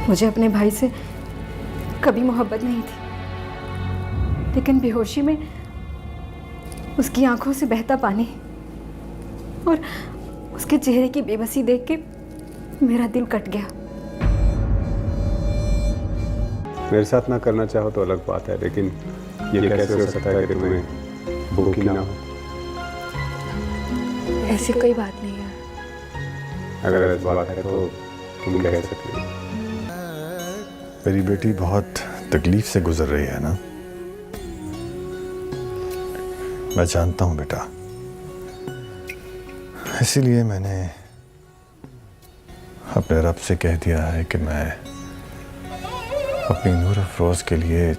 मुझे अपने भाई से कभी मोहब्बत नहीं थी, लेकिन बेहोशी में उसकी आंखों से बहता पानी और उसके चेहरे की बेबसी देख के मेरा दिल कट गया। मेरे साथ ना करना चाहो तो अलग बात है, लेकिन ये कैसे हो सकता है कि तुम्हें भूख ही ना हो? ऐसी कोई बात नहीं है। अगर ऐसी बात है तो तुम कह सकती हो। मेरी बेटी बहुत तकलीफ से गुजर रही है ना? मैं जानता हूं बेटा, इसीलिए मैंने अपने रब से कह दिया है कि मैं अपनी नूर अफरोज के लिए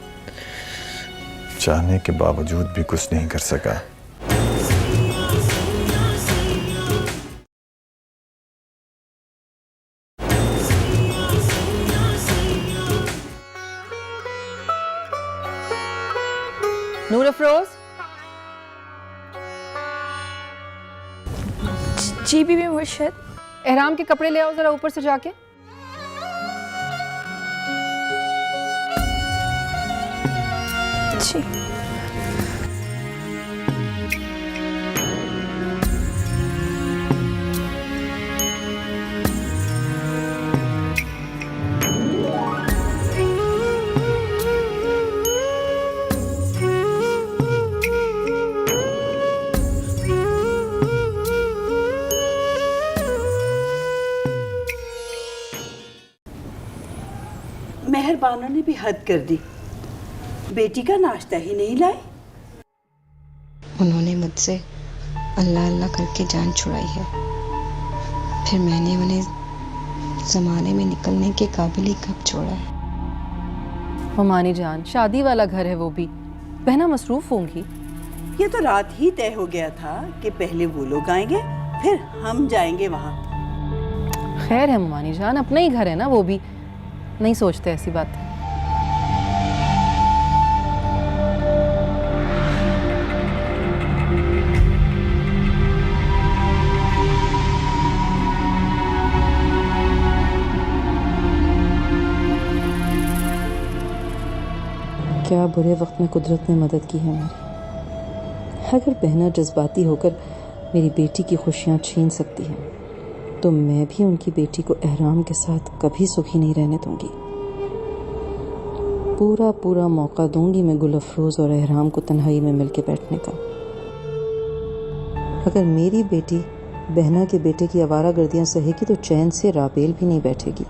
चाहने के बावजूद भी कुछ नहीं कर सका। नूर अफरोज। जी बीबी मुर्शिद। एहराम के कपड़े ले आओ जरा ऊपर से जाके। जी। मेहरबानों ने भी हद कर दी, बेटी का नाश्ता ही नहीं लाए। उन्होंने मुझसे अल्लाह अल्लाह करके जान छुड़ाई है, फिर मैंने उन्हें ज़माने में निकलने के काबिल ही कब छोड़ा है। ममानी जान, शादी वाला घर है वो भी, बहना मसरूफ होंगी। ये तो रात ही तय हो गया था कि पहले वो लोग आएंगे फिर हम जाएंगे वहाँ। खैर है ममानी जान, अपना ही घर है ना, वो भी नहीं सोचते ऐसी बात। क्या बुरे वक्त में कुदरत ने मदद की है मेरी। अगर बहना जज्बाती होकर मेरी बेटी की खुशियाँ छीन सकती है तो मैं भी उनकी बेटी को एहराम के साथ कभी सुखी नहीं रहने दूंगी। पूरा पूरा मौका दूंगी मैं गुल अफरोज और एहराम को तन्हाई में मिलके बैठने का। अगर मेरी बेटी बहना के बेटे की आवारागर्दियां सहेगी तो चैन से राबेल भी नहीं बैठेगी।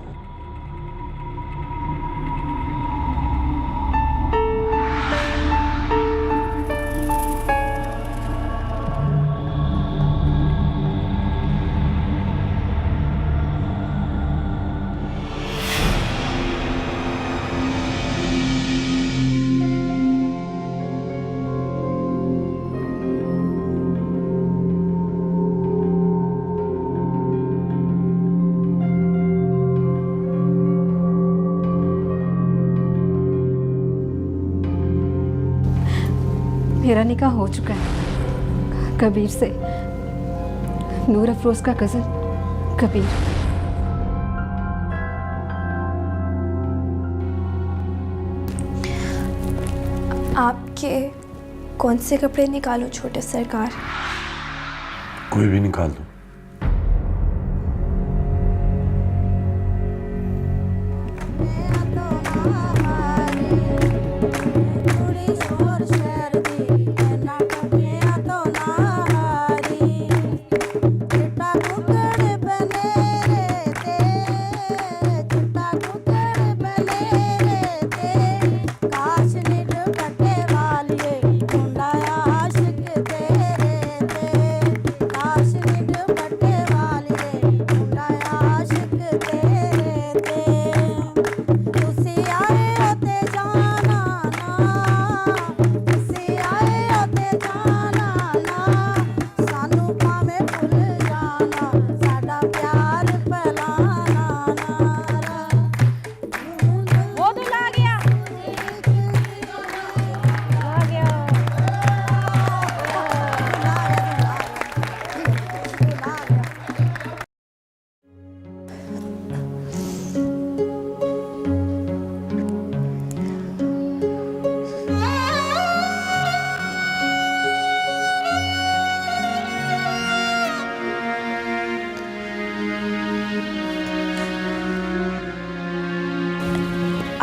मेरा निकाह हो चुका है कबीर से, नूर अफरोज का कज़न कबीर। आपके कौन से कपड़े निकालो छोटे सरकार? कोई भी निकाल दो।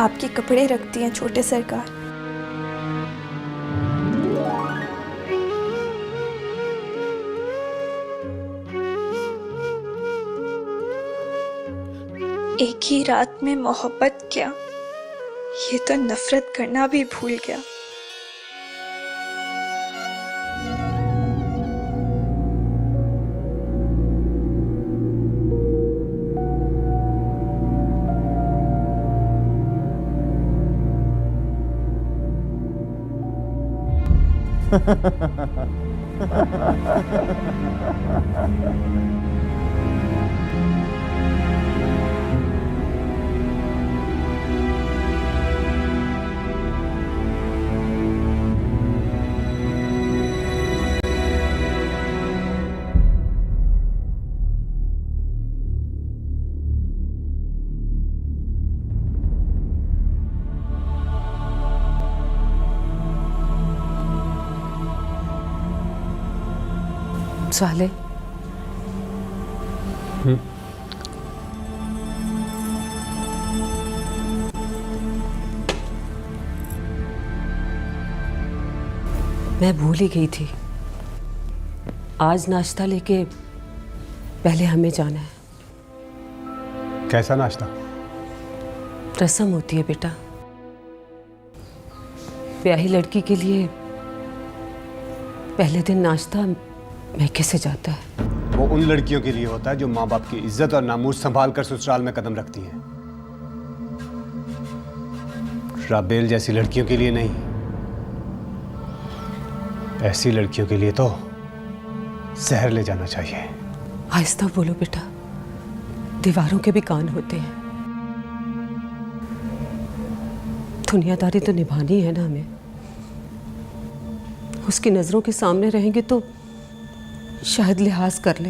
आपके कपड़े रखती हैं छोटे सरकार। एक ही रात में मोहब्बत क्या, ये तो नफरत करना भी भूल गया। साले मैं भूल ही गई थी, आज नाश्ता लेके पहले हमें जाना है। कैसा नाश्ता? रस्म होती है बेटा, ब्याही लड़की के लिए पहले दिन नाश्ता मैके से जाता है। वो उन लड़कियों के लिए होता है जो माँ बाप की इज्जत और नामूस संभाल कर ससुराल में कदम रखती हैं। राबेल जैसी लड़कियों के लिए नहीं, ऐसी लड़कियों के लिए तो जहर ले जाना चाहिए। आहिस्ता बोलो बेटा, दीवारों के भी कान होते हैं। दुनियादारी तो निभानी है ना हमें। उसकी नजरों के सामने रहेंगे तो शायद लिहाज कर ले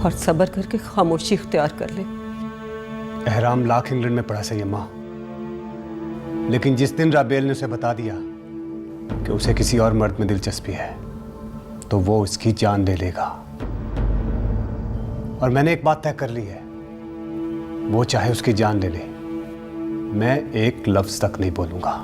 और सब्र करके खामोशी इख्तियार कर ले। एहराम लाख इंग्लैंड में पड़ा सही अम्मा, लेकिन जिस दिन राबेल ने उसे बता दिया कि उसे किसी और मर्द में दिलचस्पी है तो वो उसकी जान ले लेगा। और मैंने एक बात तय कर ली है, वो चाहे उसकी जान ले ले, मैं एक लफ्ज तक नहीं बोलूंगा।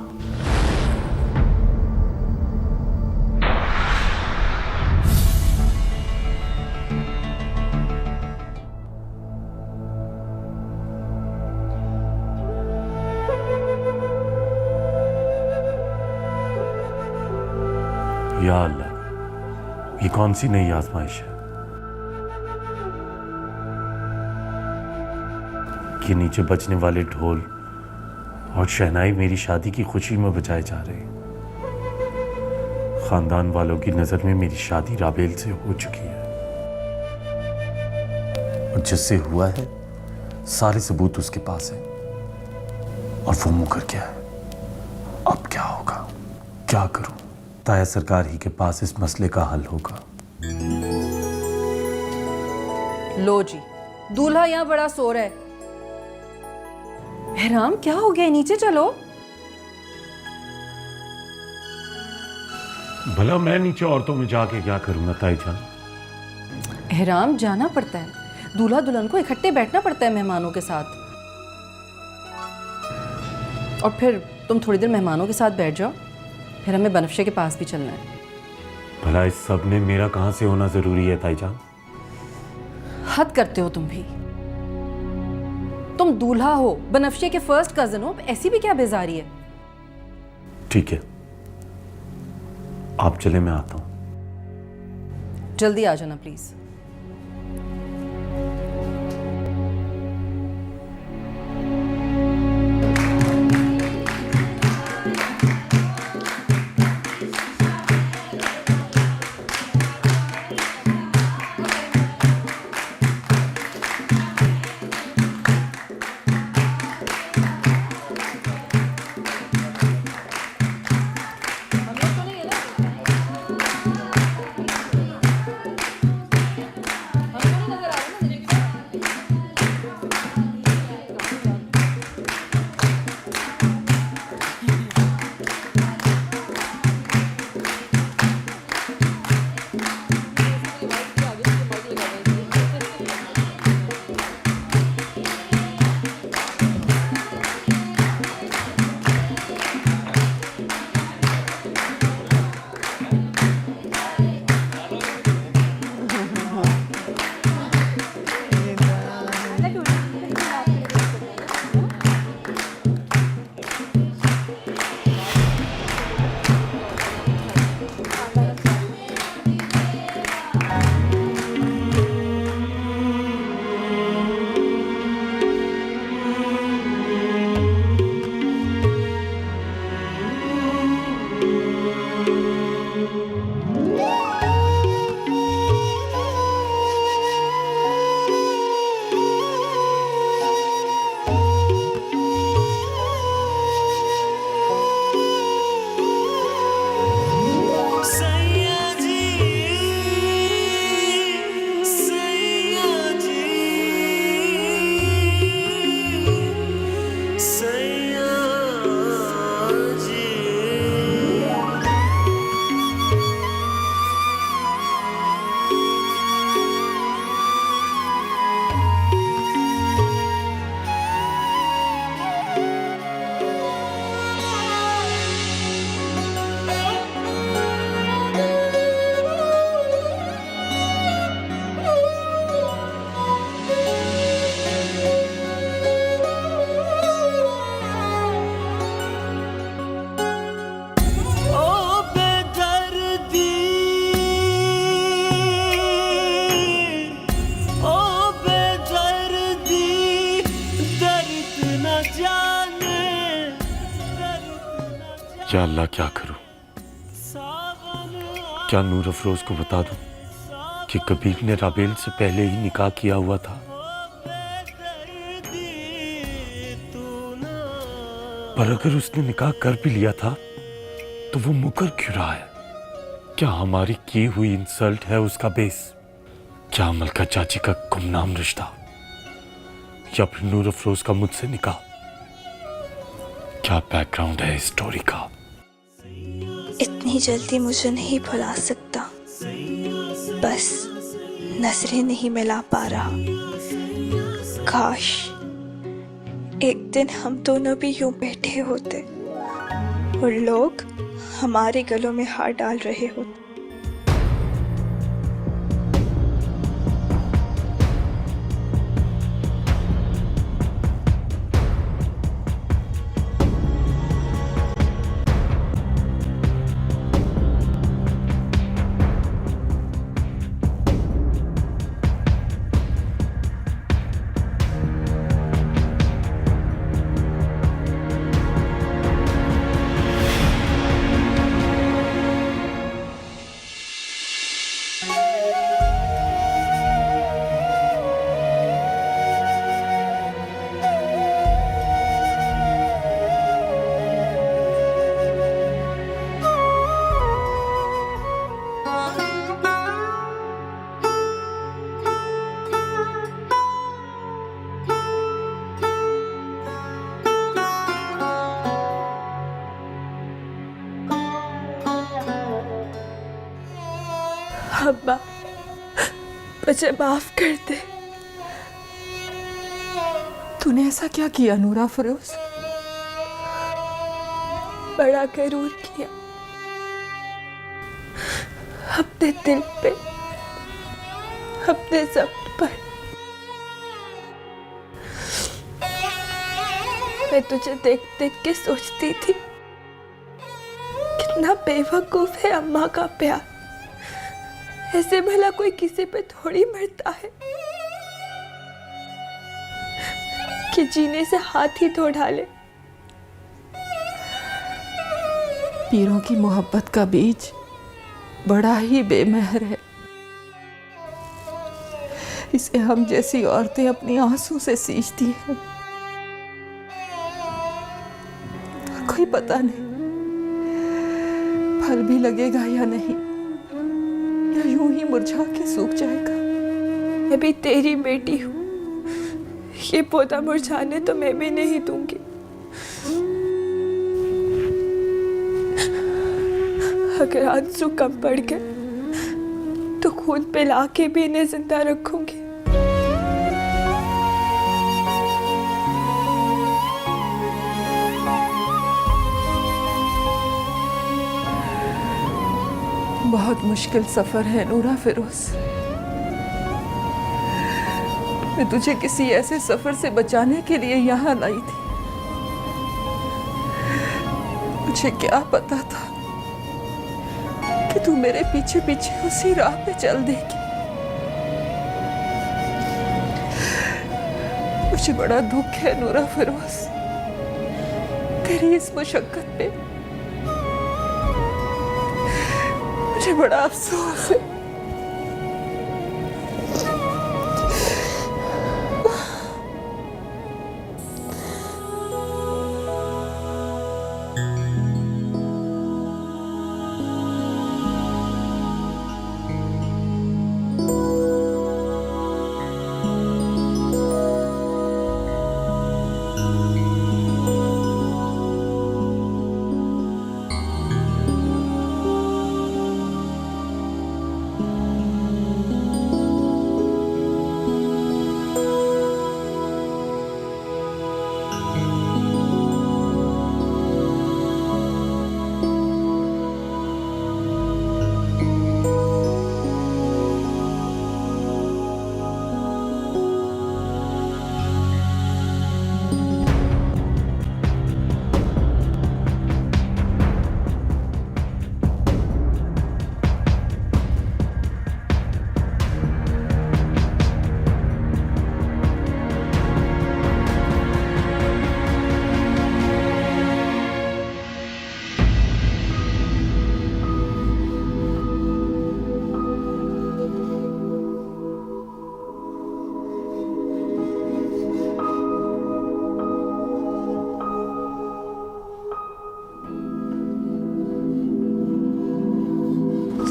या अल्लाह, ये कौन सी नई आजमाइश है कि नीचे बजने वाले ढोल और शहनाई मेरी शादी की खुशी में बजाए जा रहे हैं। खानदान वालों की नजर में मेरी शादी राबेल से हो चुकी है और जिससे हुआ है सारे सबूत उसके पास है और वो मुकर गया है। अब क्या होगा, क्या करूं? ताया सरकार ही के पास इस मसले का हल होगा। लो जी, दूल्हा यहाँ बड़ा सो रहा है। एहराम क्या हो गया, नीचे चलो। भला मैं नीचे औरतों में जाके क्या करूंगा ताई जान? एहराम जाना पड़ता है, दूल्हा दुल्हन को इकट्ठे बैठना पड़ता है मेहमानों के साथ। और फिर तुम थोड़ी देर मेहमानों के साथ बैठ जाओ, फिर हमें बनफ्शे के पास भी चलना है। भला इस सब में मेरा कहां से होना जरूरी है ताई जान? हद करते हो तुम भी। तुम दूल्हा हो, बनफ्शे के फर्स्ट कजन हो, ऐसी भी क्या बेजारी है? ठीक है, आप चले, मैं आता हूं। जल्दी आ जाना प्लीज। क्या अल्लाह, क्या करूं? क्या नूर अफरोज को बता दूं कि कबीर ने राबेल से पहले ही निकाह किया हुआ था? पर अगर उसने निकाह कर भी लिया था तो वो मुकर क्यों रहा है? क्या हमारी की हुई इंसल्ट है उसका बेस? क्या मलका चाची का गुमनाम रिश्ता, या फिर नूर अफरोज का मुझसे निकाह? क्या बैकग्राउंड है इस स्टोरी का? इतनी जल्दी मुझे नहीं भुला सकता, बस नजरें नहीं मिला पा रहा। काश एक दिन हम दोनों भी यूं बैठे होते और लोग हमारे गलों में हार डाल रहे होते। अब्बा मुझे माफ कर दे। तूने ऐसा क्या किया नूरा फरोज? बड़ा गरूर किया, अपने दिल पे, अपने ज़ब्र पर। मैं तुझे देख देख के सोचती थी कितना बेवकूफ है अम्मा का प्यार। ऐसे भला कोई किसी पे थोड़ी मरता है कि जीने से हाथ ही धो डाले। पीरों की मोहब्बत का बीज बड़ा ही बेमहर है। इसे हम जैसी औरतें अपनी आंसू से सींचती हैं। कोई पता नहीं फल भी लगेगा या नहीं, या यूं ही मुरझा के सूख जाएगा। मैं भी तेरी बेटी हूँ, ये पौधा मुरझाने तो मैं भी नहीं दूंगी। अगर आंसू कम पड़ गए तो खून पिला के भी इन्हें जिंदा रखूंगी। बहुत मुश्किल सफर है नूरा फिरोज। मैं तुझे किसी ऐसे सफर से बचाने के लिए यहाँ लाई थी। मुझे क्या पता था कि तू मेरे पीछे पीछे उसी राह पे चल देगी। मुझे बड़ा दुख है नूरा फिरोज तेरी इस मुशक्कत पे। मुझे बड़ा अफसोस है।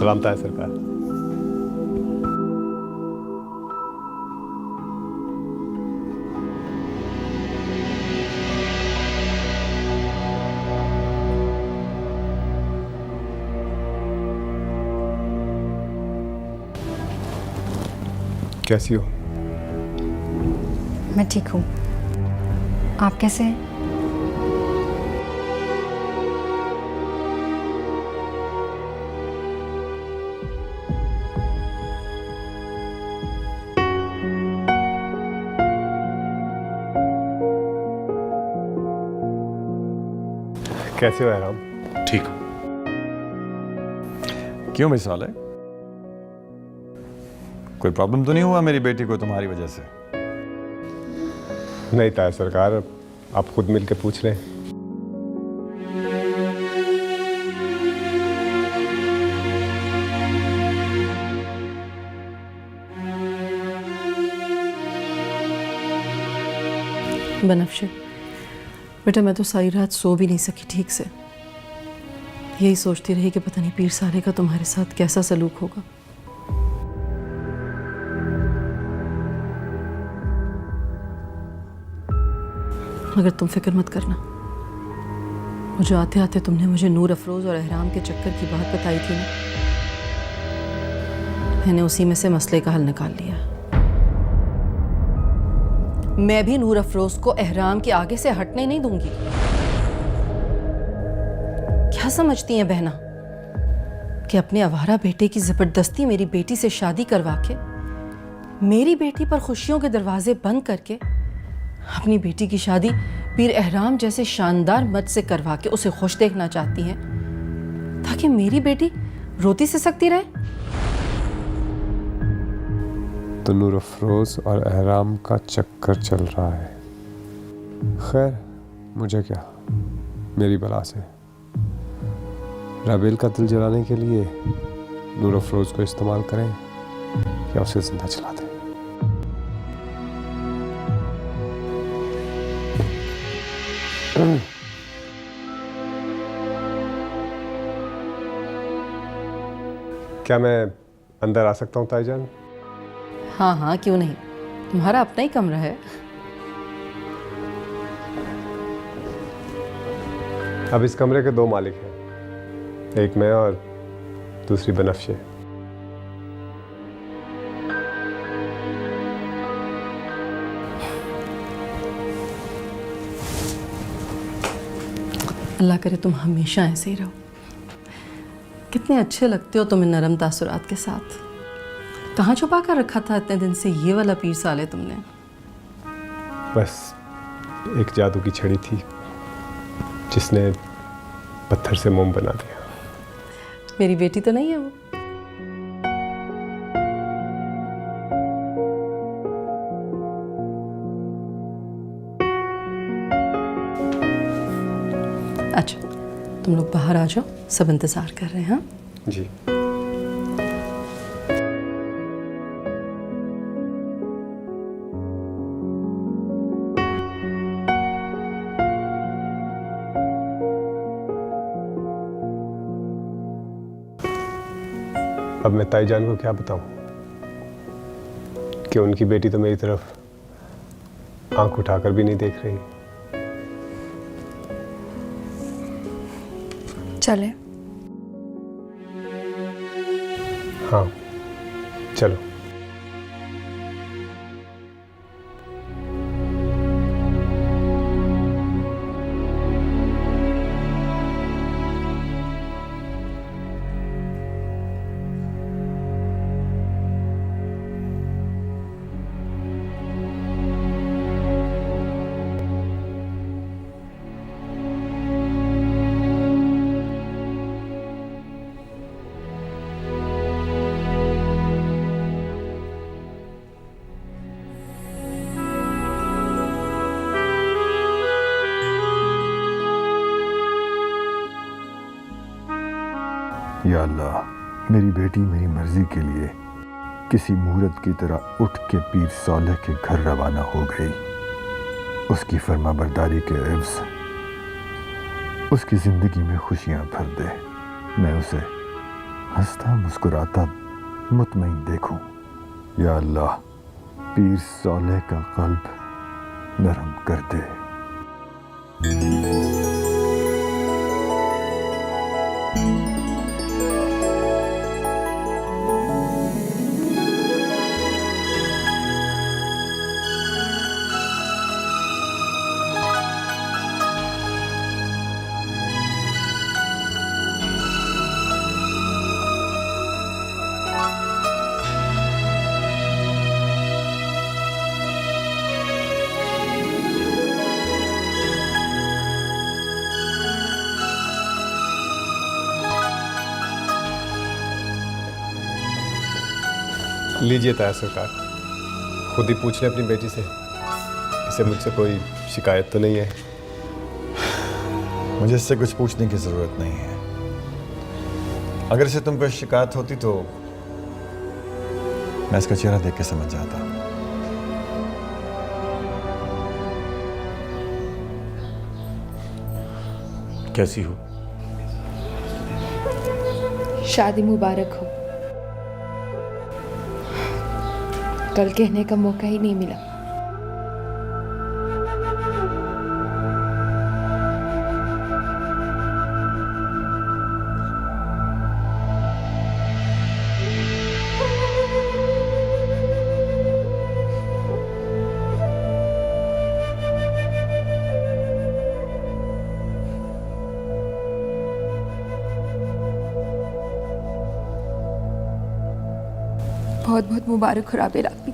सलामता है सरकार। कैसी हो? मैं ठीक हूँ। आप कैसे हैं? कैसे हो एहराम? ठीक हूँ। क्यों मिसाल है? कोई प्रॉब्लम तो नहीं हुआ मेरी बेटी को तुम्हारी वजह से? नहीं ताया सरकार, आप खुद मिलकर पूछ रहे हैं। बनफ्शे बेटा, मैं तो सारी रात सो भी नहीं सकी ठीक से। यही सोचती रही कि पता नहीं पीर साले का तुम्हारे साथ कैसा सलूक होगा। मगर तुम फिक्र मत करना, वो जो आते आते तुमने मुझे नूर अफरोज और एहराम के चक्कर की बात बताई थी ना, मैंने उसी में से मसले का हल निकाल लिया। मैं भी नूर अफरोज को एहराम के आगे से हटने नहीं दूंगी। क्या समझती हैं बहना कि अपने आवारा बेटे की जबरदस्ती मेरी बेटी से शादी करवा के, मेरी बेटी पर खुशियों के दरवाजे बंद करके, अपनी बेटी की शादी पीर एहराम जैसे शानदार मर्द से करवा के उसे खुश देखना चाहती हैं, ताकि मेरी बेटी रोती से सकती रहे? तो नूर अफरोज और एहराम का चक्कर चल रहा है। खैर, मुझे क्या, मेरी बला से। राबेल का दिल जलाने के लिए नूर अफरोज को इस्तेमाल करें या उसे जिंदा जला दें। क्या मैं अंदर आ सकता हूँ ताईजान? हाँ हाँ, क्यों नहीं, तुम्हारा अपना ही कमरा है। अब इस कमरे के दो मालिक हैं, एक मैं और दूसरी बनफ्शे। अल्लाह करे तुम हमेशा ऐसे ही रहो। कितने अच्छे लगते हो तुम इन नरम तासुरात के साथ। कहाँ छुपा कर रखा था इतने दिन से ये वाला पीर साले तुमने? बस एक जादू की छड़ी थी जिसने पत्थर से मोम बना दिया। मेरी बेटी तो नहीं है वो? अच्छा, तुम लोग बाहर आ जाओ, सब इंतजार कर रहे हैं। हाँ जी। अब मैं ताईजान को क्या बताऊं कि उनकी बेटी तो मेरी तरफ आंख उठाकर भी नहीं देख रही। चले? हाँ, चलो। या अल्लाह, मेरी बेटी मेरी मर्जी के लिए किसी मुहूर्त की तरह उठ के पीर सौलह के घर रवाना हो गई। उसकी फरमाबरदारी के एवज़ उसकी ज़िंदगी में खुशियाँ भर दे। मैं उसे हंसता मुस्कुराता मुतमईन देखूं। या अल्लाह, पीर सौले का कल्ब नरम कर दे। लीजिए ताया सरकार, खुद ही पूछ ले अपनी बेटी से, इसे मुझसे कोई शिकायत तो नहीं है? मुझे इससे कुछ पूछने की जरूरत नहीं है। अगर इसे तुम पर शिकायत होती तो मैं इसका चेहरा देख के समझ जाता। कैसी हो? शादी मुबारक हो। कल कहने का मौका ही नहीं मिला। बहुत बहुत मुबारक हो राबेल आपकी।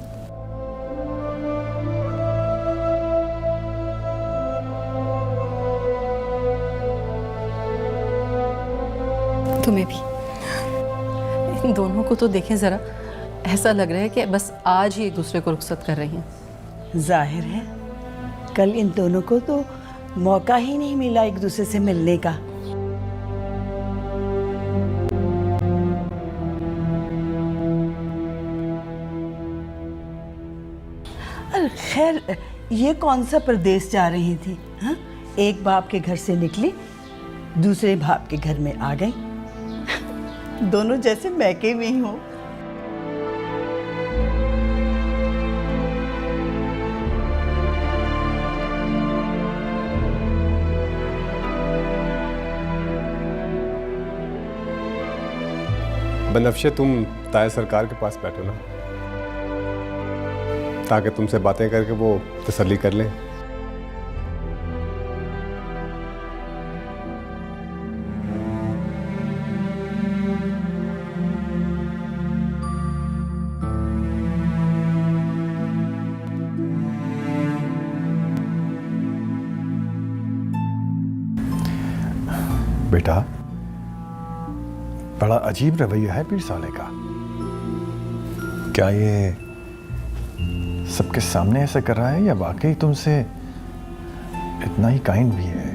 तुम्हें भी। इन दोनों को तो देखें जरा, ऐसा लग रहा है कि बस आज ही एक दूसरे को रुखसत कर रही हैं। जाहिर है कल इन दोनों को तो मौका ही नहीं मिला एक दूसरे से मिलने का। अरे खैर, ये कौन सा प्रदेश जा रही थी? हाँ, एक बाप के घर से निकली, दूसरे बाप के घर में आ गई। दोनों जैसे मैके में ही हो। बनफ्शे, तुम ताया सरकार के पास बैठो ना, ताकि तुमसे बातें करके वो तसल्ली कर लें। बेटा, बड़ा अजीब रवैया है पीर साले का। क्या ये सबके सामने ऐसे कर रहा है या वाकई तुमसे इतना ही काइंड भी है?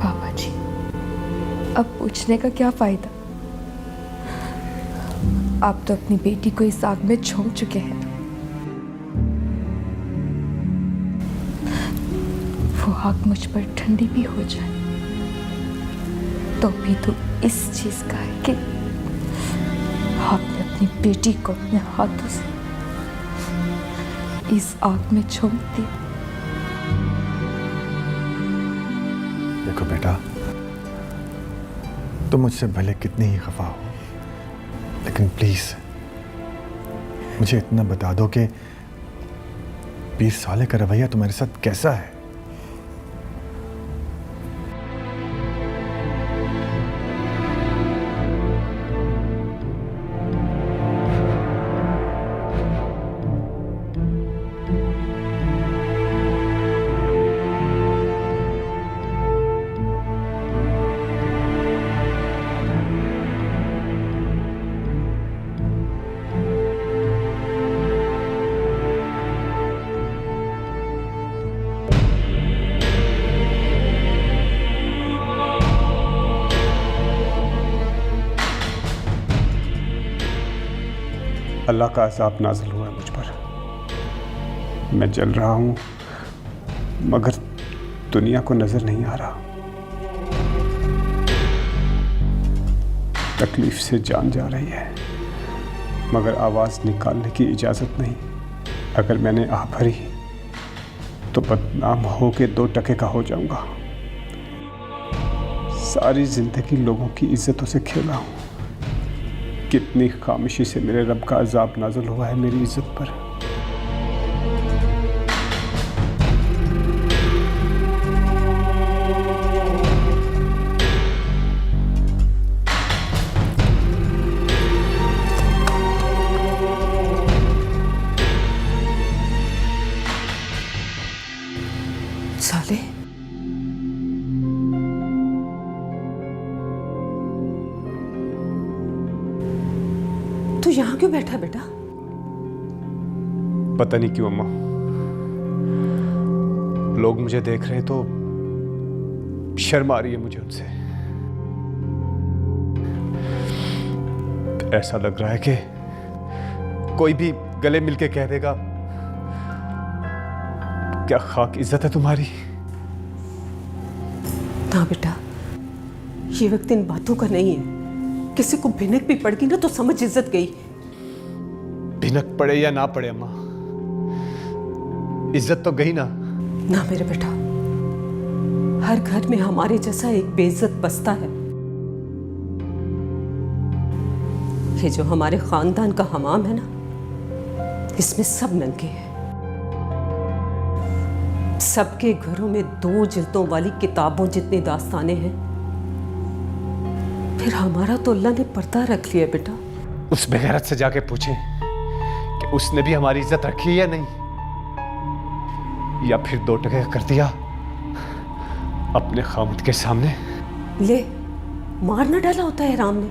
पापा जी, अब पूछने का क्या फायदा? आप तो अपनी बेटी को इस आग में झोंक चुके हैं। वो आग मुझ पर ठंडी भी हो जाए तो भी तो इस चीज का है कि आपने अपनी बेटी को अपने हाथों से इस आग में झोंक दिया। देखो बेटा, तुम मुझसे भले कितनी ही खफा हो, लेकिन प्लीज मुझे इतना बता दो कि पीर साले का रवैया तुम्हारे साथ कैसा है? अल्लाह का अज़ाब नाज़िल हुआ है मुझ पर। मैं जल रहा हूँ मगर दुनिया को नजर नहीं आ रहा। तकलीफ से जान जा रही है, मगर आवाज़ निकालने की इजाज़त नहीं। अगर मैंने आ भरी तो बदनाम हो के 2 टके का हो जाऊंगा। सारी जिंदगी लोगों की इज्जतों से खेला हूँ। कितनी खामोशी से मेरे रब का अजाब नाज़िल हुआ है मेरी इज्जत पर। साले, तू यहाँ क्यों बैठा बेटा? पता नहीं क्यों अम्मा, लोग मुझे देख रहे हैं तो शर्म आ रही है मुझे उनसे। ऐसा लग रहा है कि कोई भी गले मिलके कह देगा, क्या खाक इज्जत है तुम्हारी। ना बेटा, ये वक्त इन बातों का नहीं है। किसी को भिनक भी पड़ गई ना तो समझ इज्जत गई। भिनक पड़े या ना पड़े अम्मा, इज्जत तो गई ना। ना मेरे बेटा, हर घर में हमारे जैसा एक बेइज्जत बसता है। ये जो हमारे खानदान का हमाम है ना, इसमें सब नंगे हैं। सबके घरों में 2 जिल्दों वाली किताबों जितनी दास्तानें हैं। फिर हमारा तो अल्लाह ने पर्दा रख लिया बेटा। उस बेगैरत से जाके पूछें कि उसने भी हमारी इज्जत रखी है या नहीं, या फिर 2 टके कर दिया अपने खामद के सामने। ले, मार न डाला होता है राम ने।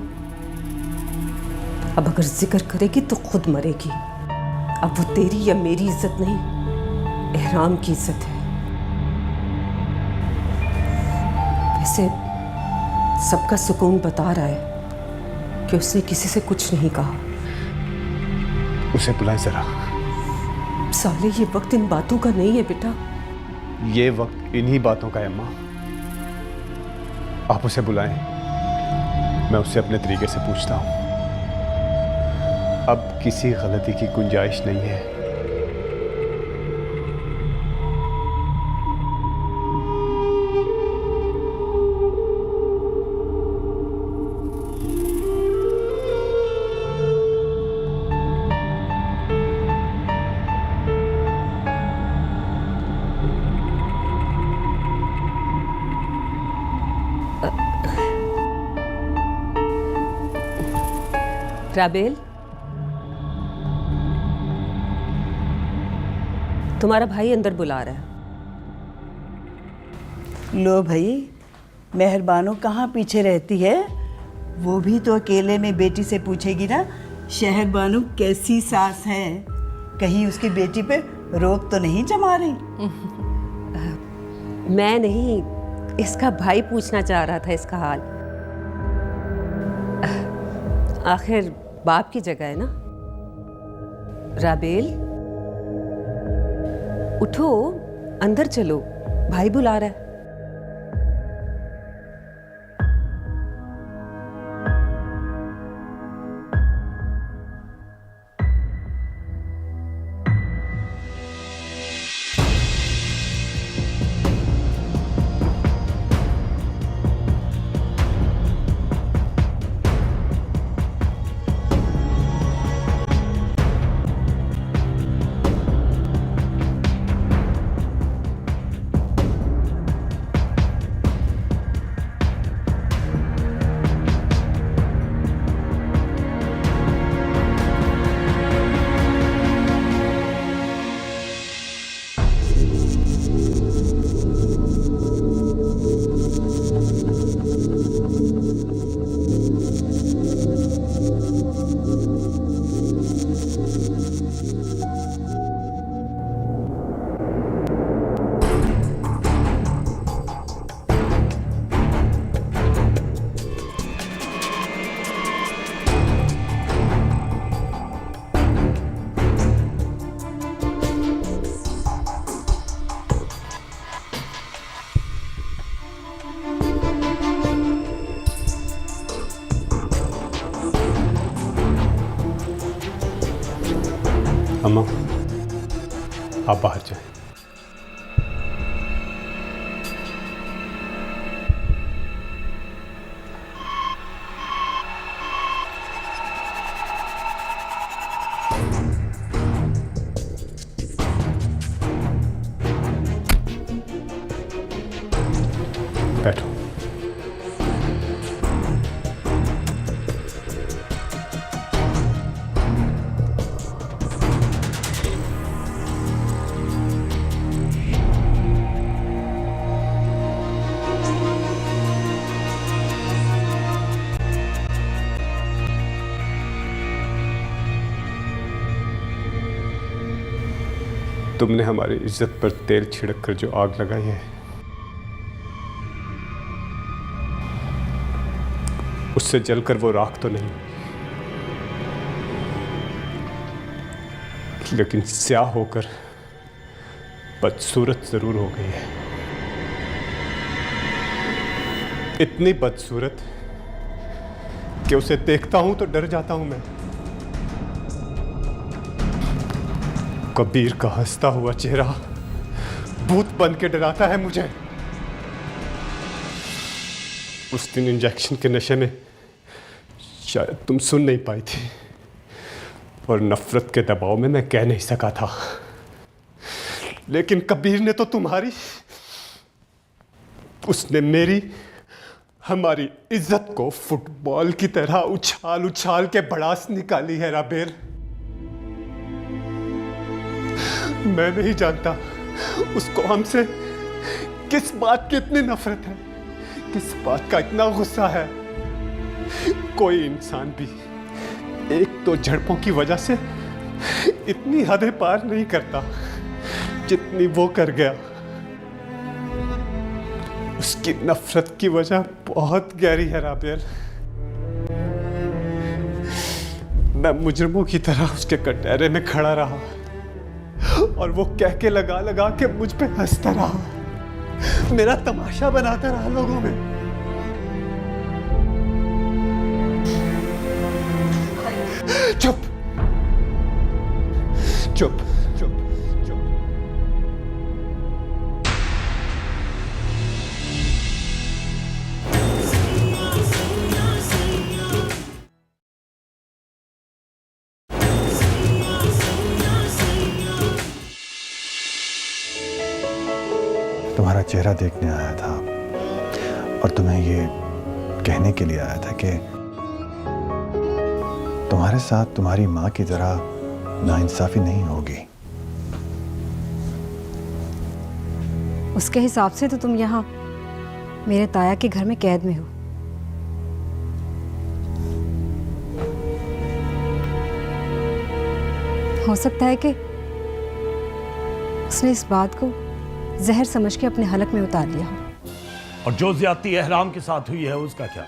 अब अगर जिक्र करेगी तो खुद मरेगी। अब वो तेरी या मेरी इज्जत नहीं, एहराम की इज्जत है। वैसे सबका सुकून बता रहा है कि उसने किसी से कुछ नहीं कहा। उसे बुलाएं जरा। साले, ये वक्त इन बातों का नहीं है बेटा। ये वक्त इन्हीं बातों का है अम्मा। आप उसे बुलाएं, मैं उससे अपने तरीके से पूछता हूं। अब किसी गलती की गुंजाइश नहीं है। राबेल, तुम्हारा भाई अंदर बुला रहा है। लो भाई, मेहरबानो कहाँ पीछे रहती है? वो भी तो अकेले में बेटी से पूछेगी ना, शहरबानो कैसी सास है, कहीं उसकी बेटी पे रोक तो नहीं जमा रही? मैं नहीं, इसका भाई पूछना चाह रहा था इसका हाल। आखिर बाप की जगह है ना। राबेल, उठो, अंदर चलो, भाई बुला रहा है। अम्मा, आप बाहर जाएं। बैठो। तुमने हमारी इज्जत पर तेल छिड़क कर जो आग लगाई है, उससे जलकर वो राख तो नहीं, लेकिन स्याह होकर बदसूरत जरूर हो गई है। इतनी बदसूरत कि उसे देखता हूं तो डर जाता हूं मैं। कबीर का हंसता हुआ चेहरा भूत बन के डराता है मुझे। उस दिन इंजेक्शन के नशे में शायद तुम सुन नहीं पाई थी, और नफरत के दबाव में मैं कह नहीं सका था, लेकिन कबीर ने तो तुम्हारी, उसने मेरी, हमारी इज्जत को फुटबॉल की तरह उछाल उछाल के भड़ास निकाली है राबेल। मैं नहीं जानता उसको हमसे किस बात की इतनी नफरत है, किस बात का इतना गुस्सा है। कोई इंसान भी एक दो झड़पों की वजह से इतनी हदें पार नहीं करता जितनी वो कर गया। उसकी नफरत की वजह बहुत गहरी है राबेल। मैं मुजरिमों की तरह उसके कटहरे में खड़ा रहा और वो कह के लगा लगा के मुझ पे हंसता रहा, मेरा तमाशा बनाता रहा लोगों में। चुप चुप चुप चुप। तुम्हारा चेहरा देखने आया था और तुम्हें ये कहने के लिए आया था कि तुम्हारे साथ तुम्हारी माँ की तरह नाइंसाफी नहीं होगी। उसके हिसाब से तो तुम यहाँ मेरे ताया के घर में कैद में हो सकता है कि उसने इस बात को जहर समझ के अपने हलक में उतार लिया हो। और जो ज्यादती एहराम के साथ हुई है उसका क्या?